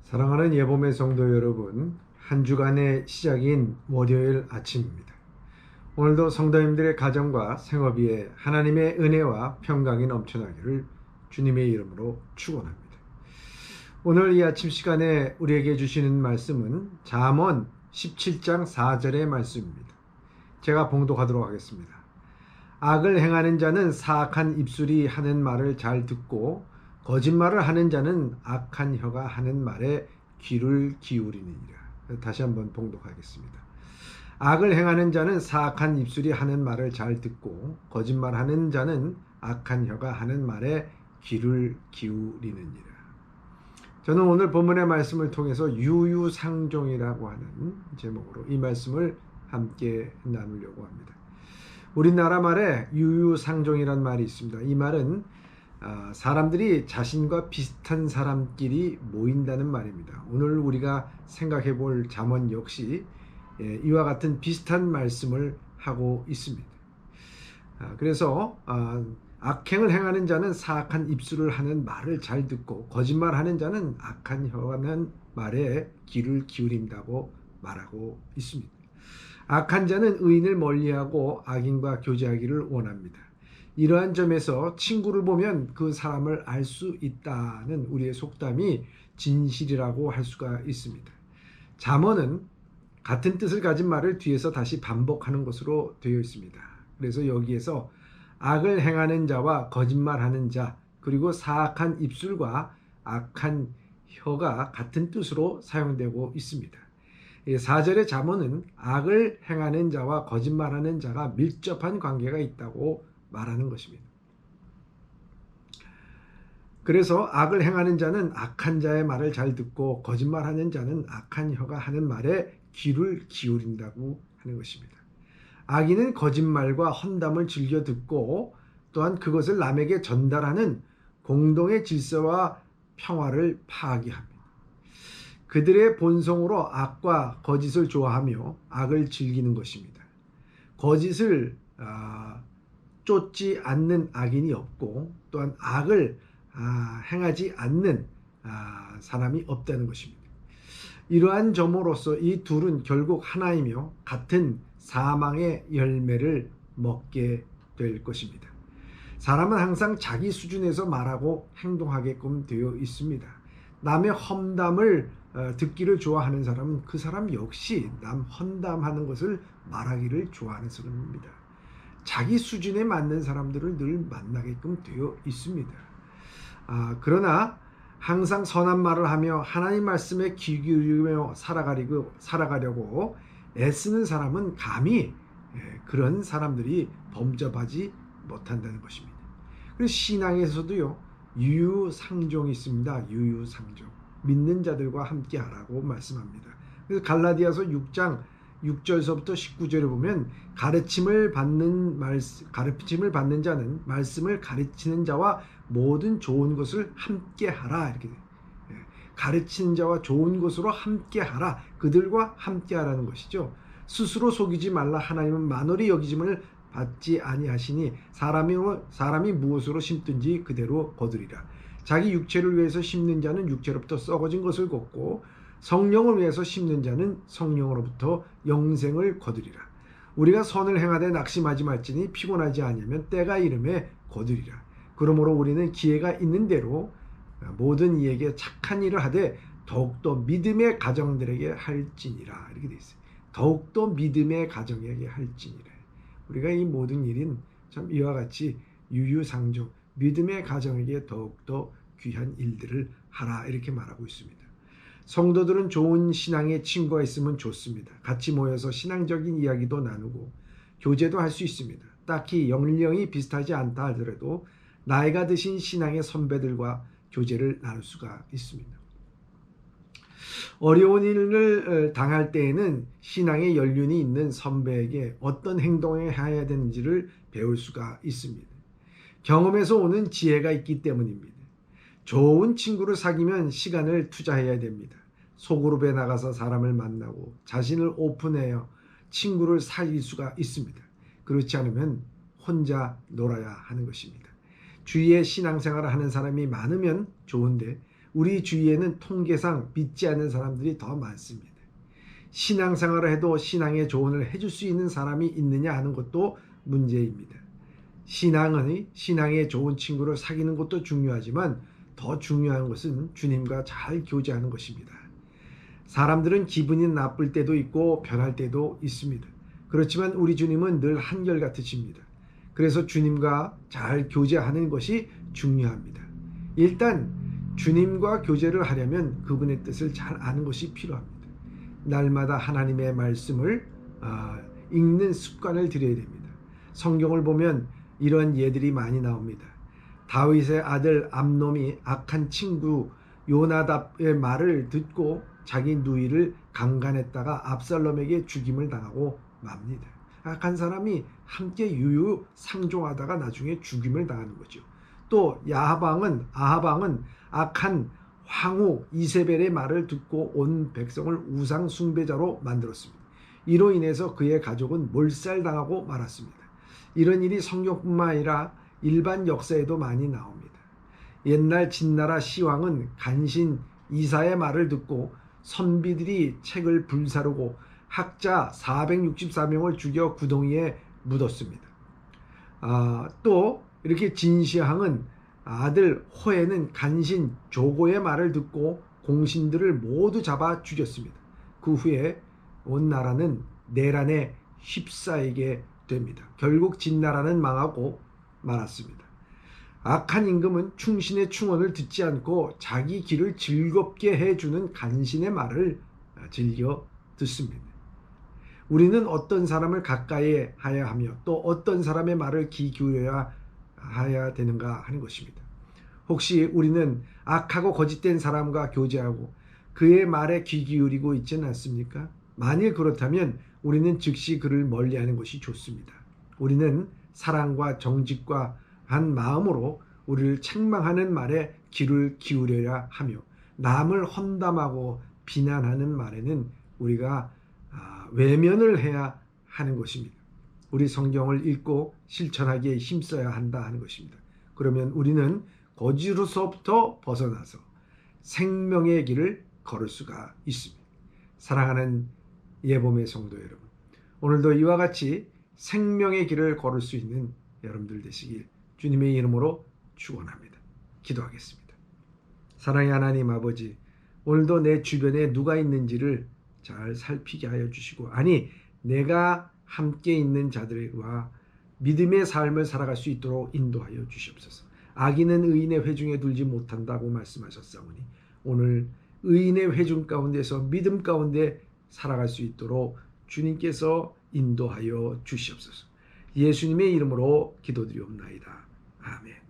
사랑하는 예봄의 성도 여러분, 한 주간의 시작인 월요일 아침입니다. 오늘도 성도님들의 가정과 생업 위에 하나님의 은혜와 평강이 넘쳐나기를 주님의 이름으로 축원합니다. 오늘 이 아침 시간에 우리에게 주시는 말씀은 잠언 17장 4절의 말씀입니다. 제가 봉독하도록 하겠습니다. 악을 행하는 자는 사악한 입술이 하는 말을 잘 듣고 거짓말을 하는 자는 악한 혀가 하는 말에 귀를 기울이느니라. 다시 한번 봉독하겠습니다. 악을 행하는 자는 사악한 입술이 하는 말을 잘 듣고 거짓말하는 자는 악한 혀가 하는 말에 귀를 기울이느니라. 저는 오늘 본문의 말씀을 통해서 유유상종이라고 하는 제목으로 이 말씀을 함께 나누려고 합니다. 우리나라 말에 유유상종이란 말이 있습니다. 이 말은 사람들이 자신과 비슷한 사람끼리 모인다는 말입니다. 오늘 우리가 생각해 볼 잠언 역시 이와 같은 비슷한 말씀을 하고 있습니다. 그래서 악행을 행하는 자는 사악한 입술을 하는 말을 잘 듣고 거짓말하는 자는 악한 혀하는 말에 귀를 기울인다고 말하고 있습니다. 악한 자는 의인을 멀리하고 악인과 교제하기를 원합니다. 이러한 점에서 친구를 보면 그 사람을 알 수 있다는 우리의 속담이 진실이라고 할 수가 있습니다. 잠언은 같은 뜻을 가진 말을 뒤에서 다시 반복하는 것으로 되어 있습니다. 그래서 여기에서 악을 행하는 자와 거짓말하는 자, 그리고 사악한 입술과 악한 혀가 같은 뜻으로 사용되고 있습니다. 4절의 잠언은 악을 행하는 자와 거짓말하는 자가 밀접한 관계가 있다고 말하는 것입니다. 그래서 악을 행하는 자는 악한 자의 말을 잘 듣고 거짓말하는 자는 악한 혀가 하는 말에 귀를 기울인다고 하는 것입니다. 악인은 거짓말과 험담을 즐겨 듣고 또한 그것을 남에게 전달하는 공동의 질서와 평화를 파괴합니다. 그들의 본성으로 악과 거짓을 좋아하며 악을 즐기는 것입니다. 거짓을 쫓지 않는 악인이 없고 또한 악을 행하지 않는 사람이 없다는 것입니다. 이러한 점으로서 이 둘은 결국 하나이며 같은 사망의 열매를 먹게 될 것입니다. 사람은 항상 자기 수준에서 말하고 행동하게끔 되어 있습니다. 남의 험담을 듣기를 좋아하는 사람은 그 사람 역시 남 험담하는 것을 말하기를 좋아하는 사람입니다. 자기 수준에 맞는 사람들을 늘 만나게끔 되어 있습니다. 그러나 항상 선한 말을 하며 하나님 말씀에 귀 기울이며 살아가려고 애쓰는 사람은 감히 그런 사람들이 범접하지 못한다는 것입니다. 그래서 신앙에서도요, 유유상종이 있습니다. 유유상종. 믿는 자들과 함께 하라고 말씀합니다. 그래서 갈라디아서 6장 6절서부터 19절에 보면 가르침을 받는 자는 말씀을 가르치는 자와 모든 좋은 것을 함께 하라. 이렇게 가르치는 자와 좋은 것으로 함께 하라. 그들과 함께 하라는 것이죠. 스스로 속이지 말라. 하나님은 만월이 여기짐을 받지 아니하시니 사람이 무엇으로 심든지 그대로 거두리라. 자기 육체를 위해서 심는 자는 육체로부터 썩어진 것을 걷고 성령을 위해서 심는 자는 성령으로부터 영생을 거두리라. 우리가 선을 행하되 낙심하지 말지니 피곤하지 아니하면 때가 이름에 거두리라. 그러므로 우리는 기회가 있는 대로 모든 이에게 착한 일을 하되 더욱더 믿음의 가정들에게 할지니라. 이렇게 되어 있어요. 더욱더 믿음의 가정에게 할지니라. 우리가 이 모든 일인 참 이와 같이 유유상종, 믿음의 가정에게 더욱더 귀한 일들을 하라. 이렇게 말하고 있습니다. 성도들은 좋은 신앙의 친구가 있으면 좋습니다. 같이 모여서 신앙적인 이야기도 나누고 교제도 할 수 있습니다. 딱히 연령이 비슷하지 않다 하더라도 나이가 드신 신앙의 선배들과 교제를 나눌 수가 있습니다. 어려운 일을 당할 때에는 신앙의 연륜이 있는 선배에게 어떤 행동을 해야 되는지를 배울 수가 있습니다. 경험에서 오는 지혜가 있기 때문입니다. 좋은 친구를 사귀면 시간을 투자해야 됩니다. 소그룹에 나가서 사람을 만나고 자신을 오픈해야 친구를 사귈 수가 있습니다. 그렇지 않으면 혼자 놀아야 하는 것입니다. 주위에 신앙생활을 하는 사람이 많으면 좋은데 우리 주위에는 통계상 믿지 않는 사람들이 더 많습니다. 신앙생활을 해도 신앙의 조언을 해줄 수 있는 사람이 있느냐 하는 것도 문제입니다. 신앙의 좋은 친구를 사귀는 것도 중요하지만 더 중요한 것은 주님과 잘 교제하는 것입니다. 사람들은 기분이 나쁠 때도 있고 변할 때도 있습니다. 그렇지만 우리 주님은 늘 한결같으십니다. 그래서 주님과 잘 교제하는 것이 중요합니다. 일단 주님과 교제를 하려면 그분의 뜻을 잘 아는 것이 필요합니다. 날마다 하나님의 말씀을 읽는 습관을 들여야 됩니다. 성경을 보면 이런 예들이 많이 나옵니다. 다윗의 아들 암놈이 악한 친구 요나답의 말을 듣고 자기 누이를 강간했다가 압살롬에게 죽임을 당하고 맙니다. 악한 사람이 함께 유유상종하다가 나중에 죽임을 당하는 거죠. 또 아하방은 악한 황후 이세벨의 말을 듣고 온 백성을 우상 숭배자로 만들었습니다. 이로 인해서 그의 가족은 몰살당하고 말았습니다. 이런 일이 성경뿐만 아니라 일반 역사에도 많이 나옵니다. 옛날 진나라 시왕은 간신 이사의 말을 듣고 선비들이 책을 불사르고 학자 464명을 죽여 구덩이에 묻었습니다. 또 이렇게 진시황은 아들 호에는 간신 조고의 말을 듣고 공신들을 모두 잡아 죽였습니다. 그 후에 온 나라는 내란에 휩싸이게 됩니다. 결국 진나라는 망하고 말았습니다. 악한 임금은 충신의 충언을 듣지 않고 자기 길을 즐겁게 해주는 간신의 말을 즐겨 듣습니다. 우리는 어떤 사람을 가까이 해야 하며 또 어떤 사람의 말을 귀 기울여야 해야 되는가 하는 것입니다. 혹시 우리는 악하고 거짓된 사람과 교제하고 그의 말에 귀 기울이고 있지는 않습니까? 만일 그렇다면 우리는 즉시 그를 멀리하는 것이 좋습니다. 우리는 사랑과 정직과 한 마음으로 우리를 책망하는 말에 귀를 기울여야 하며 남을 험담하고 비난하는 말에는 우리가 외면을 해야 하는 것입니다. 우리 성경을 읽고 실천하기에 힘써야 한다 하는 것입니다. 그러면 우리는 거짓으로부터 벗어나서 생명의 길을 걸을 수가 있습니다. 사랑하는 예봄의 성도 여러분, 오늘도 이와 같이 생명의 길을 걸을 수 있는 여러분들 되시길 주님의 이름으로 축원합니다. 기도하겠습니다. 사랑의 하나님 아버지, 오늘도 내 주변에 누가 있는지를 잘 살피게 하여 주시고, 내가 함께 있는 자들과 믿음의 삶을 살아갈 수 있도록 인도하여 주시옵소서. 악인은 의인의 회중에 들지 못한다고 말씀하셨사오니 오늘 의인의 회중 가운데서 믿음 가운데 살아갈 수 있도록 주님께서 인도하여 주시옵소서. 예수님의 이름으로 기도드리옵나이다. 아멘.